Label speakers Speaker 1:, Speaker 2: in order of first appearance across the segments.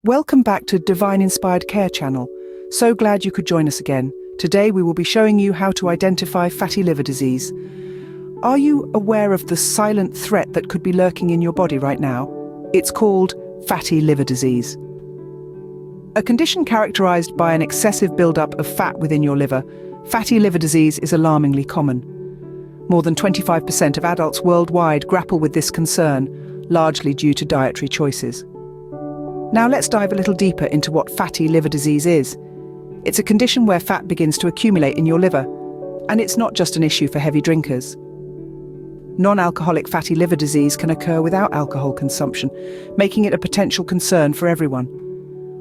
Speaker 1: Welcome back to Devine Inspired Care channel. So glad you could join us again. Today we will be showing you how to identify fatty liver disease. Are you aware of the silent threat that could be lurking in your body right now? It's called fatty liver disease. A condition characterized by an excessive buildup of fat within your liver, fatty liver disease is alarmingly common. More than 25% of adults worldwide grapple with this concern, largely due to dietary choices. Now let's dive a little deeper into what fatty liver disease is. It's a condition where fat begins to accumulate in your liver, and it's not just an issue for heavy drinkers. Non-alcoholic fatty liver disease can occur without alcohol consumption, making it a potential concern for everyone.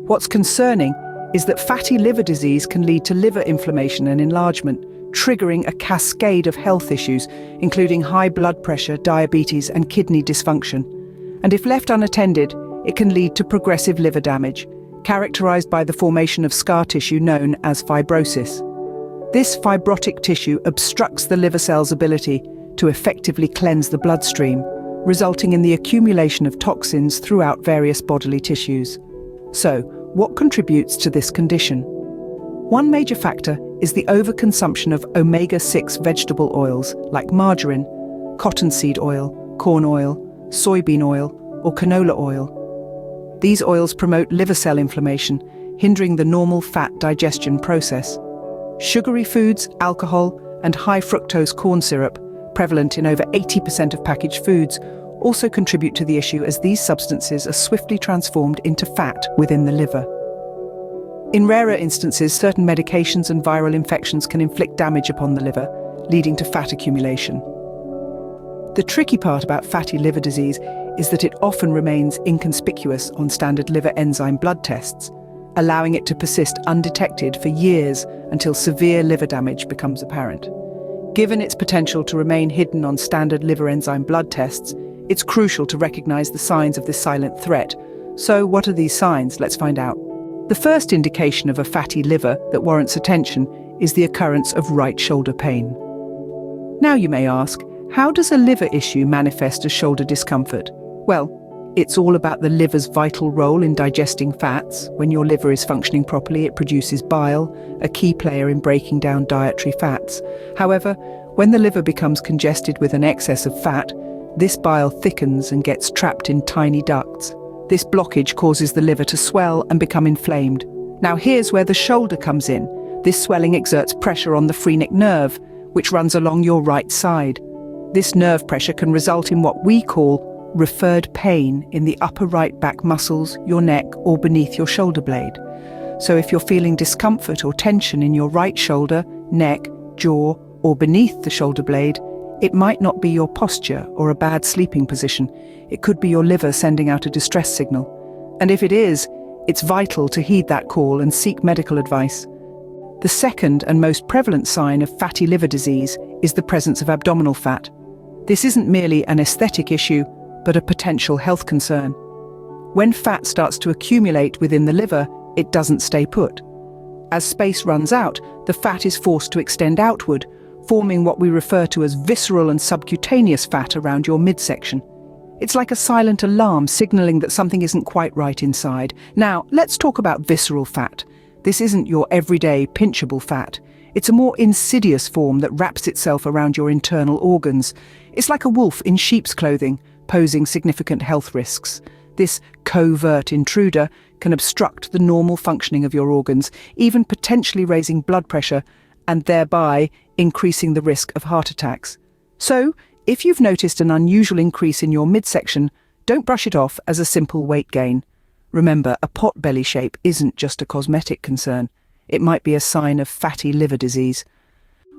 Speaker 1: What's concerning is that fatty liver disease can lead to liver inflammation and enlargement, triggering a cascade of health issues, including high blood pressure, diabetes, and kidney dysfunction. And if left unattended, it can lead to progressive liver damage, characterized by the formation of scar tissue known as fibrosis. This fibrotic tissue obstructs the liver cell's ability to effectively cleanse the bloodstream, resulting in the accumulation of toxins throughout various bodily tissues. So, what contributes to this condition? One major factor is the overconsumption of omega-6 vegetable oils like margarine, cottonseed oil, corn oil, soybean oil, or canola oil. These oils promote liver cell inflammation, hindering the normal fat digestion process. Sugary foods, alcohol, and high fructose corn syrup, prevalent in over 80% of packaged foods, also contribute to the issue as these substances are swiftly transformed into fat within the liver. In rarer instances, certain medications and viral infections can inflict damage upon the liver, leading to fat accumulation. The tricky part about fatty liver disease is that it often remains inconspicuous on standard liver enzyme blood tests, allowing it to persist undetected for years until severe liver damage becomes apparent. Given its potential to remain hidden on standard liver enzyme blood tests, it's crucial to recognize the signs of this silent threat. So what are these signs? Let's find out. The first indication of a fatty liver that warrants attention is the occurrence of right shoulder pain. Now you may ask, how does a liver issue manifest as shoulder discomfort? Well, it's all about the liver's vital role in digesting fats. When your liver is functioning properly, it produces bile, a key player in breaking down dietary fats. However, when the liver becomes congested with an excess of fat, this bile thickens and gets trapped in tiny ducts. This blockage causes the liver to swell and become inflamed. Now here's where the shoulder comes in. This swelling exerts pressure on the phrenic nerve, which runs along your right side. This nerve pressure can result in what we call referred pain in the upper right back muscles, your neck, or beneath your shoulder blade. So if you're feeling discomfort or tension in your right shoulder, neck, jaw, or beneath the shoulder blade, it might not be your posture or a bad sleeping position. It could be your liver sending out a distress signal. And if it is, it's vital to heed that call and seek medical advice. The second and most prevalent sign of fatty liver disease is the presence of abdominal fat. This isn't merely an aesthetic issue, but a potential health concern. When fat starts to accumulate within the liver, it doesn't stay put. As space runs out, the fat is forced to extend outward, forming what we refer to as visceral and subcutaneous fat around your midsection. It's like a silent alarm signaling that something isn't quite right inside. Now, let's talk about visceral fat. This isn't your everyday pinchable fat. It's a more insidious form that wraps itself around your internal organs. It's like a wolf in sheep's clothing, posing significant health risks. This covert intruder can obstruct the normal functioning of your organs, even potentially raising blood pressure and thereby increasing the risk of heart attacks. So, if you've noticed an unusual increase in your midsection, don't brush it off as a simple weight gain. Remember, a pot belly shape isn't just a cosmetic concern. It might be a sign of fatty liver disease.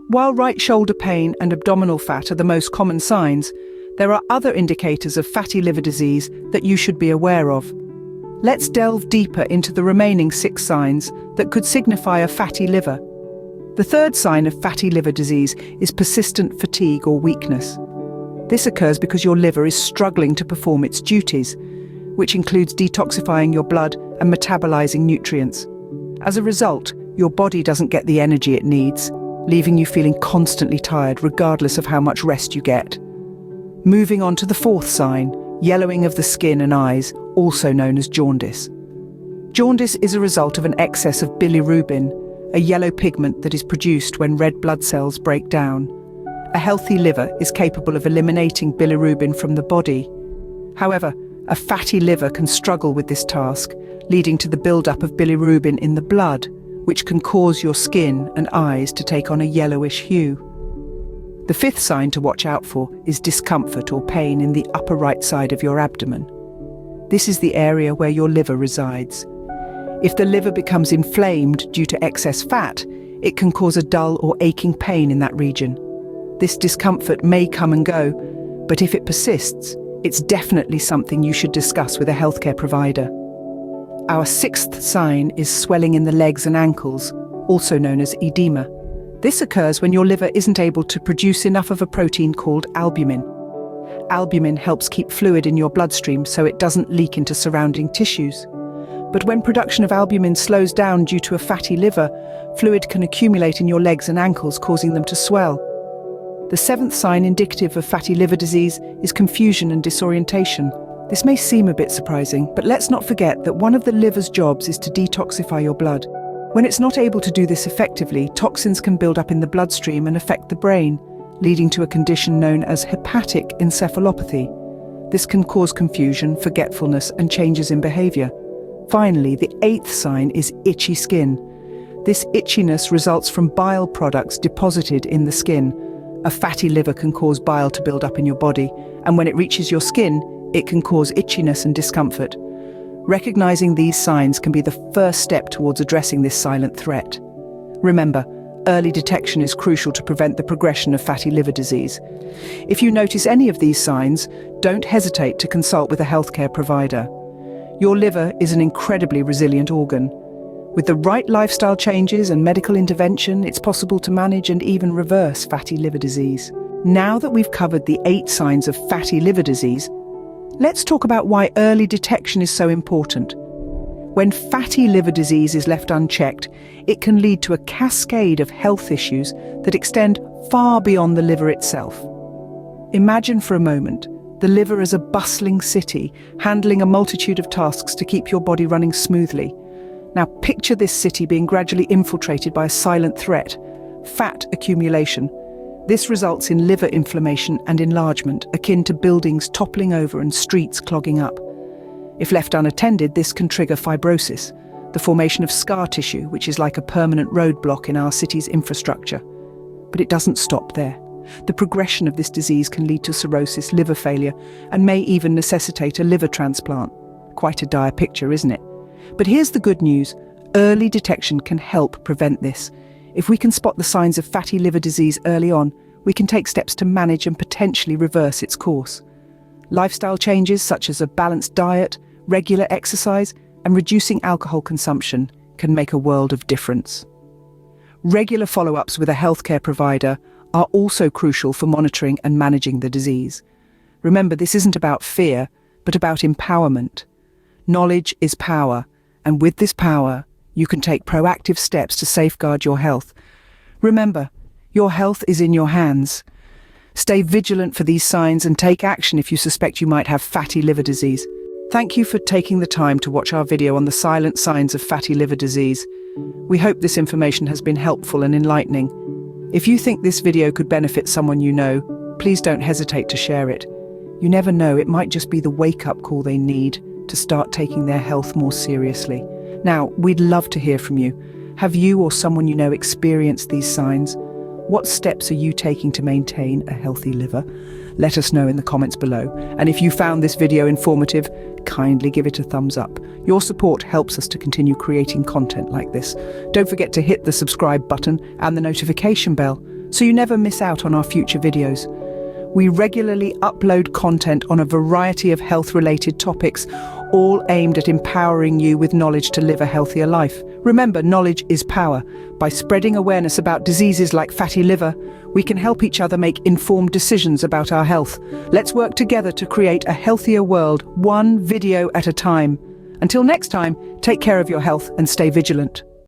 Speaker 1: While right shoulder pain and abdominal fat are the most common signs, there are other indicators of fatty liver disease that you should be aware of. Let's delve deeper into the remaining 6 signs that could signify a fatty liver. The third sign of fatty liver disease is persistent fatigue or weakness. This occurs because your liver is struggling to perform its duties, which includes detoxifying your blood and metabolizing nutrients. As a result, your body doesn't get the energy it needs, leaving you feeling constantly tired regardless of how much rest you get. Moving on to the fourth sign, yellowing of the skin and eyes, also known as jaundice. Jaundice is a result of an excess of bilirubin, a yellow pigment that is produced when red blood cells break down. A healthy liver is capable of eliminating bilirubin from the body. However, a fatty liver can struggle with this task, leading to the buildup of bilirubin in the blood, which can cause your skin and eyes to take on a yellowish hue. The fifth sign to watch out for is discomfort or pain in the upper right side of your abdomen. This is the area where your liver resides. If the liver becomes inflamed due to excess fat, it can cause a dull or aching pain in that region. This discomfort may come and go, but if it persists, it's definitely something you should discuss with a healthcare provider. Our sixth sign is swelling in the legs and ankles, also known as edema. This occurs when your liver isn't able to produce enough of a protein called albumin. Albumin helps keep fluid in your bloodstream so it doesn't leak into surrounding tissues. But when production of albumin slows down due to a fatty liver, fluid can accumulate in your legs and ankles, causing them to swell. The seventh sign indicative of fatty liver disease is confusion and disorientation. This may seem a bit surprising, but let's not forget that one of the liver's jobs is to detoxify your blood. When it's not able to do this effectively, toxins can build up in the bloodstream and affect the brain, leading to a condition known as hepatic encephalopathy. This can cause confusion, forgetfulness, and changes in behavior. Finally, the eighth sign is itchy skin. This itchiness results from bile products deposited in the skin. A fatty liver can cause bile to build up in your body, and when it reaches your skin, it can cause itchiness and discomfort. Recognizing these signs can be the first step towards addressing this silent threat. Remember, early detection is crucial to prevent the progression of fatty liver disease. If you notice any of these signs, don't hesitate to consult with a healthcare provider. Your liver is an incredibly resilient organ. With the right lifestyle changes and medical intervention, it's possible to manage and even reverse fatty liver disease. Now that we've covered the 8 signs of fatty liver disease, let's talk about why early detection is so important. When fatty liver disease is left unchecked, it can lead to a cascade of health issues that extend far beyond the liver itself. Imagine for a moment the liver as a bustling city, handling a multitude of tasks to keep your body running smoothly. Now picture this city being gradually infiltrated by a silent threat, fat accumulation. This results in liver inflammation and enlargement, akin to buildings toppling over and streets clogging up. If left unattended, this can trigger fibrosis, the formation of scar tissue, which is like a permanent roadblock in our city's infrastructure. But it doesn't stop there. The progression of this disease can lead to cirrhosis, liver failure, and may even necessitate a liver transplant. Quite a dire picture, isn't it? But here's the good news. Early detection can help prevent this. If we can spot the signs of fatty liver disease early on, we can take steps to manage and potentially reverse its course. Lifestyle changes such as a balanced diet, regular exercise, and reducing alcohol consumption can make a world of difference. Regular follow-ups with a healthcare provider are also crucial for monitoring and managing the disease. Remember, this isn't about fear, but about empowerment. Knowledge is power, and with this power, you can take proactive steps to safeguard your health. Remember, your health is in your hands. Stay vigilant for these signs and take action if you suspect you might have fatty liver disease. Thank you for taking the time to watch our video on the silent signs of fatty liver disease. We hope this information has been helpful and enlightening. If you think this video could benefit someone you know, please don't hesitate to share it. You never know, it might just be the wake-up call they need to start taking their health more seriously. Now, we'd love to hear from you. Have you or someone you know experienced these signs? What steps are you taking to maintain a healthy liver? Let us know in the comments below. And if you found this video informative, kindly give it a thumbs up. Your support helps us to continue creating content like this. Don't forget to hit the subscribe button and the notification bell so you never miss out on our future videos. We regularly upload content on a variety of health-related topics, all aimed at empowering you with knowledge to live a healthier life. Remember, knowledge is power. By spreading awareness about diseases like fatty liver, we can help each other make informed decisions about our health. Let's work together to create a healthier world, one video at a time. Until next time, take care of your health and stay vigilant.